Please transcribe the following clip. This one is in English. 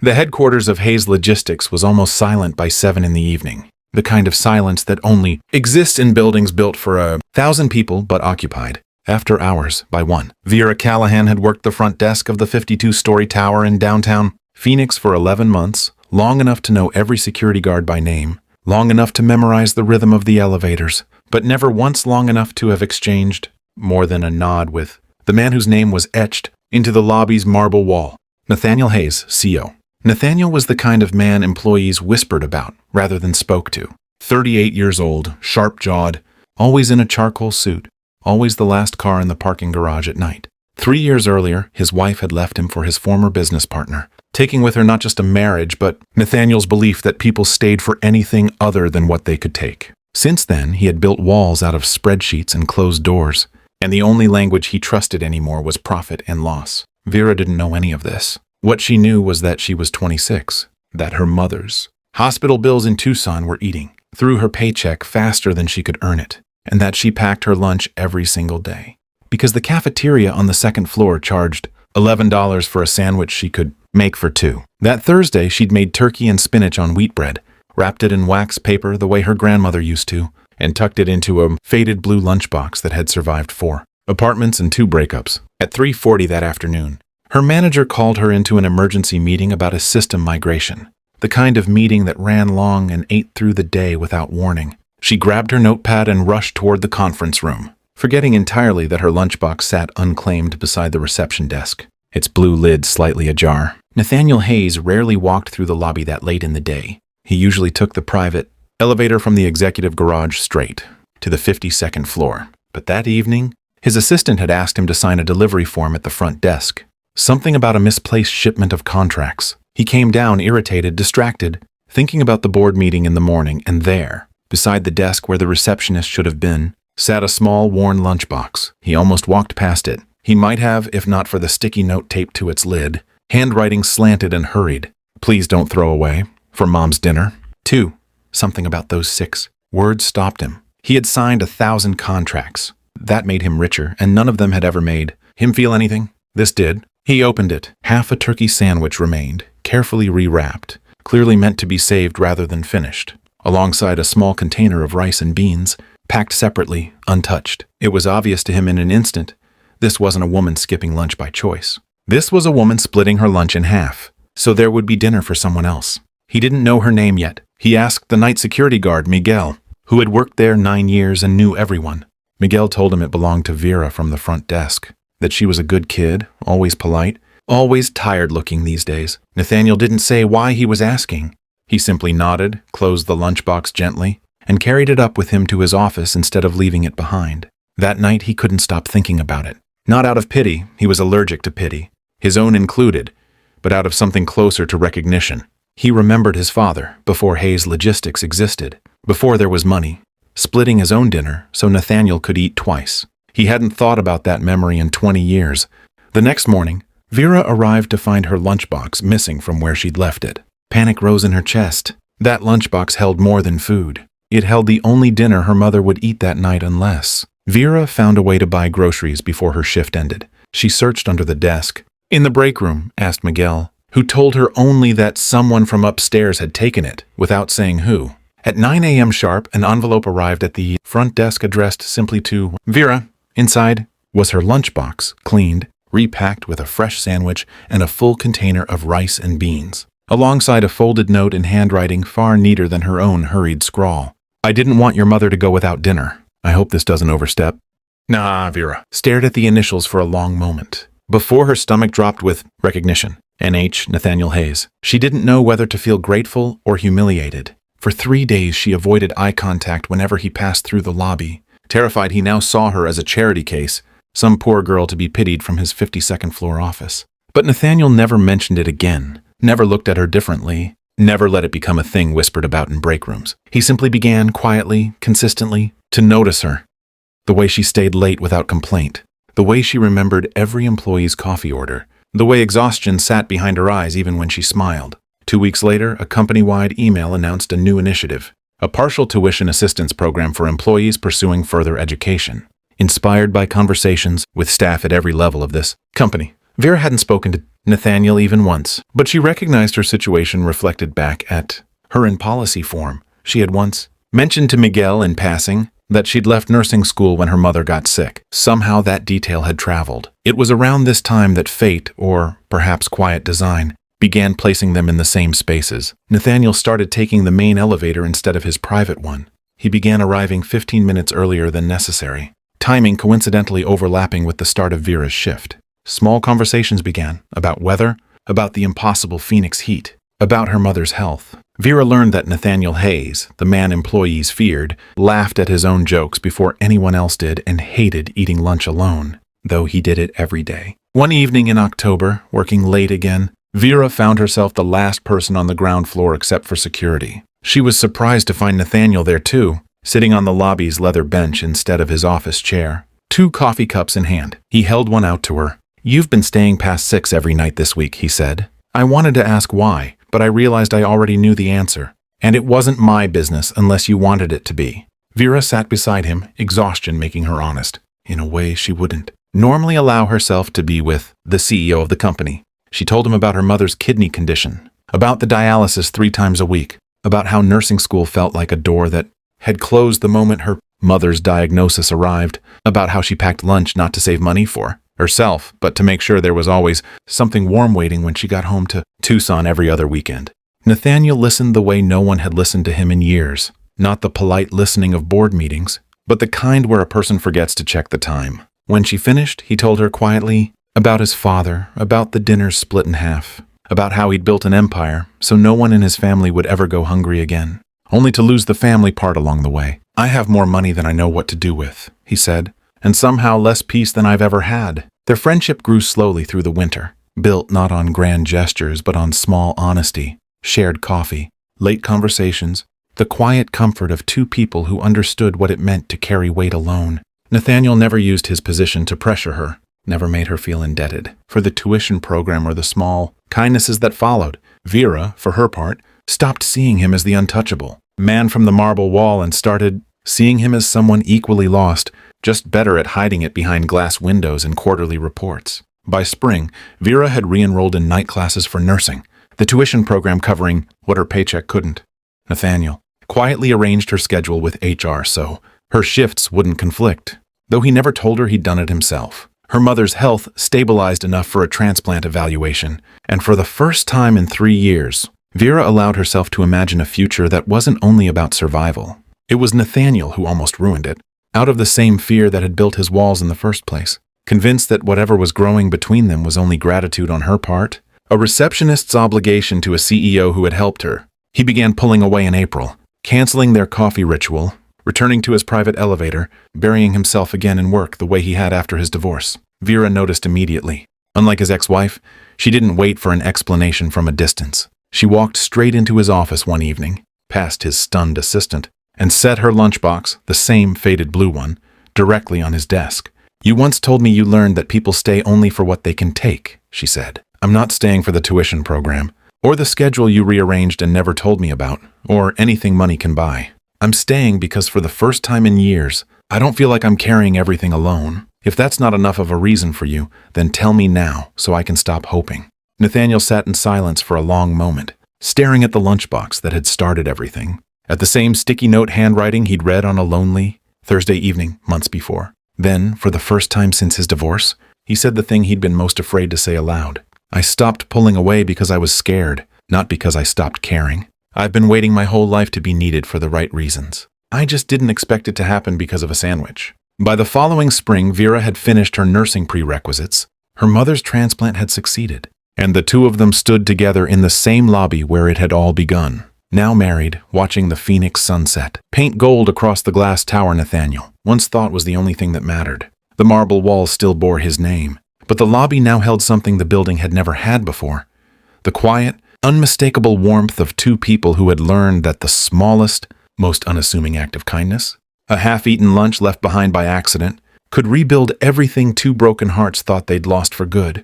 The headquarters of Hayes Logistics was almost silent by 7 in the evening. The kind of silence that only exists in buildings built for 1,000 people but occupied. After hours, by 1, Vera Callahan had worked the front desk of the 52-story tower in downtown Phoenix for 11 months, long enough to know every security guard by name, long enough to memorize the rhythm of the elevators, but never once long enough to have exchanged more than a nod with the man whose name was etched into the lobby's marble wall, Nathaniel Hayes, CO. Nathaniel was the kind of man employees whispered about rather than spoke to. 38 years old, sharp-jawed, always in a charcoal suit, always the last car in the parking garage at night. 3 years earlier, his wife had left him for his former business partner, taking with her not just a marriage, but Nathaniel's belief that people stayed for anything other than what they could take. Since then, he had built walls out of spreadsheets and closed doors, and the only language he trusted anymore was profit and loss. Vera didn't know any of this. What she knew was that she was 26, that her mother's hospital bills in Tucson were eating through her paycheck faster than she could earn it, and that she packed her lunch every single day. Because the cafeteria on the second floor charged $11 for a sandwich she could make for 2. That Thursday, she'd made turkey and spinach on wheat bread, wrapped it in wax paper the way her grandmother used to, and tucked it into a faded blue lunchbox that had survived 4 apartments and 2 breakups. At 3:40 that afternoon, her manager called her into an emergency meeting about a system migration, the kind of meeting that ran long and ate through the day without warning. She grabbed her notepad and rushed toward the conference room, forgetting entirely that her lunchbox sat unclaimed beside the reception desk, its blue lid slightly ajar. Nathaniel Hayes rarely walked through the lobby that late in the day. He usually took the private elevator from the executive garage straight to the 52nd floor. But that evening, his assistant had asked him to sign a delivery form at the front desk. Something about a misplaced shipment of contracts. He came down irritated, distracted, thinking about the board meeting in the morning, and there, beside the desk where the receptionist should have been, sat a small, worn lunchbox. He almost walked past it. He might have, if not for the sticky note taped to its lid. Handwriting slanted and hurried. Please don't throw away. For Mom's dinner. 2. Something about those 6 words stopped him. He had signed 1,000 contracts. That made him richer, and none of them had ever made him feel anything. This did. He opened it. Half a turkey sandwich remained, carefully rewrapped, clearly meant to be saved rather than finished, alongside a small container of rice and beans, packed separately, untouched. It was obvious to him in an instant. This wasn't a woman skipping lunch by choice. This was a woman splitting her lunch in half, so there would be dinner for someone else. He didn't know her name yet. He asked the night security guard, Miguel, who had worked there 9 years and knew everyone. Miguel told him it belonged to Vera from the front desk, that she was a good kid, always polite, always tired-looking these days. Nathaniel didn't say why he was asking. He simply nodded, closed the lunchbox gently, and carried it up with him to his office instead of leaving it behind. That night he couldn't stop thinking about it. Not out of pity, he was allergic to pity, his own included, but out of something closer to recognition. He remembered his father, before Hayes Logistics existed, before there was money, splitting his own dinner so Nathaniel could eat twice. He hadn't thought about that memory in 20 years. The next morning, Vera arrived to find her lunchbox missing from where she'd left it. Panic rose in her chest. That lunchbox held more than food. It held the only dinner her mother would eat that night unless. Vera found a way to buy groceries before her shift ended. She searched under the desk. In the break room, asked Miguel, who told her only that someone from upstairs had taken it, without saying who. At 9 a.m. sharp, an envelope arrived at the front desk addressed simply to Vera. Inside was her lunchbox, cleaned, repacked with a fresh sandwich and a full container of rice and beans, alongside a folded note in handwriting far neater than her own hurried scrawl. I didn't want your mother to go without dinner. I hope this doesn't overstep. Nah, Vera stared at the initials for a long moment, before her stomach dropped with recognition. N.H. Nathaniel Hayes. She didn't know whether to feel grateful or humiliated. For 3 days she avoided eye contact whenever he passed through the lobby, terrified he now saw her as a charity case, some poor girl to be pitied from his 52nd floor office. But Nathaniel never mentioned it again, never looked at her differently, never let it become a thing whispered about in break rooms. He simply began, quietly, consistently, to notice her. The way she stayed late without complaint, the way she remembered every employee's coffee order, the way exhaustion sat behind her eyes even when she smiled. 2 weeks later, a company-wide email announced a new initiative, a partial tuition assistance program for employees pursuing further education. Inspired by conversations with staff at every level of this company, Vera hadn't spoken to Nathaniel even once, but she recognized her situation reflected back at her in policy form. She had once mentioned to Miguel in passing that she'd left nursing school when her mother got sick. Somehow that detail had traveled. It was around this time that fate, or perhaps quiet design, began placing them in the same spaces. Nathaniel started taking the main elevator instead of his private one. He began arriving 15 minutes earlier than necessary, timing coincidentally overlapping with the start of Vera's shift. Small conversations began about weather, about the impossible Phoenix heat, about her mother's health. Vera learned that Nathaniel Hayes, the man employees feared, laughed at his own jokes before anyone else did and hated eating lunch alone, though he did it every day. One evening in October, working late again, Vera found herself the last person on the ground floor except for security. She was surprised to find Nathaniel there too, sitting on the lobby's leather bench instead of his office chair, 2 coffee cups in hand. He held one out to her. "You've been staying past 6 every night this week," he said. "I wanted to ask why, but I realized I already knew the answer. And it wasn't my business unless you wanted it to be." Vera sat beside him, exhaustion making her honest. In a way, she wouldn't normally allow herself to be with the CEO of the company. She told him about her mother's kidney condition, about the dialysis 3 times a week, about how nursing school felt like a door that had closed the moment her mother's diagnosis arrived, about how she packed lunch not to save money for herself, but to make sure there was always something warm waiting when she got home to Tucson every other weekend. Nathaniel listened the way no one had listened to him in years, not the polite listening of board meetings, but the kind where a person forgets to check the time. When she finished, he told her quietly about his father, about the dinners split in half, about how he'd built an empire so no one in his family would ever go hungry again, only to lose the family part along the way. "I have more money than I know what to do with," he said, "and somehow less peace than I've ever had." Their friendship grew slowly through the winter, built not on grand gestures but on small honesty, shared coffee, late conversations, the quiet comfort of 2 people who understood what it meant to carry weight alone. Nathaniel never used his position to pressure her, never made her feel indebted for the tuition program or the small kindnesses that followed. Vera, for her part, stopped seeing him as the untouchable man from the marble wall and started seeing him as someone equally lost, just better at hiding it behind glass windows and quarterly reports. By spring, Vera had re-enrolled in night classes for nursing, the tuition program covering what her paycheck couldn't. Nathaniel quietly arranged her schedule with HR so her shifts wouldn't conflict, though he never told her he'd done it himself. Her mother's health stabilized enough for a transplant evaluation, and for the first time in 3 years, Vera allowed herself to imagine a future that wasn't only about survival. It was Nathaniel who almost ruined it, out of the same fear that had built his walls in the first place, convinced that whatever was growing between them was only gratitude on her part, a receptionist's obligation to a CEO who had helped her. He began pulling away in April, canceling their coffee ritual, returning to his private elevator, burying himself again in work the way he had after his divorce. Vera noticed immediately. Unlike his ex-wife, she didn't wait for an explanation from a distance. She walked straight into his office one evening, past his stunned assistant, and set her lunchbox, the same faded blue one, directly on his desk. "You once told me you learned that people stay only for what they can take," she said. "I'm not staying for the tuition program, or the schedule you rearranged and never told me about, or anything money can buy. I'm staying because for the first time in years, I don't feel like I'm carrying everything alone. If that's not enough of a reason for you, then tell me now so I can stop hoping." Nathaniel sat in silence for a long moment, staring at the lunchbox that had started everything, at the same sticky note handwriting he'd read on a lonely Thursday evening months before. Then, for the first time since his divorce, he said the thing he'd been most afraid to say aloud. "I stopped pulling away because I was scared, not because I stopped caring. I've been waiting my whole life to be needed for the right reasons. I just didn't expect it to happen because of a sandwich." By the following spring, Vera had finished her nursing prerequisites. Her mother's transplant had succeeded, and the 2 of them stood together in the same lobby where it had all begun. Now married, watching the Phoenix sunset paint gold across the glass tower Nathaniel once thought was the only thing that mattered. The marble walls still bore his name, but the lobby now held something the building had never had before. The quiet, unmistakable warmth of 2 people who had learned that the smallest, most unassuming act of kindness, a half-eaten lunch left behind by accident, could rebuild everything 2 broken hearts thought they'd lost for good.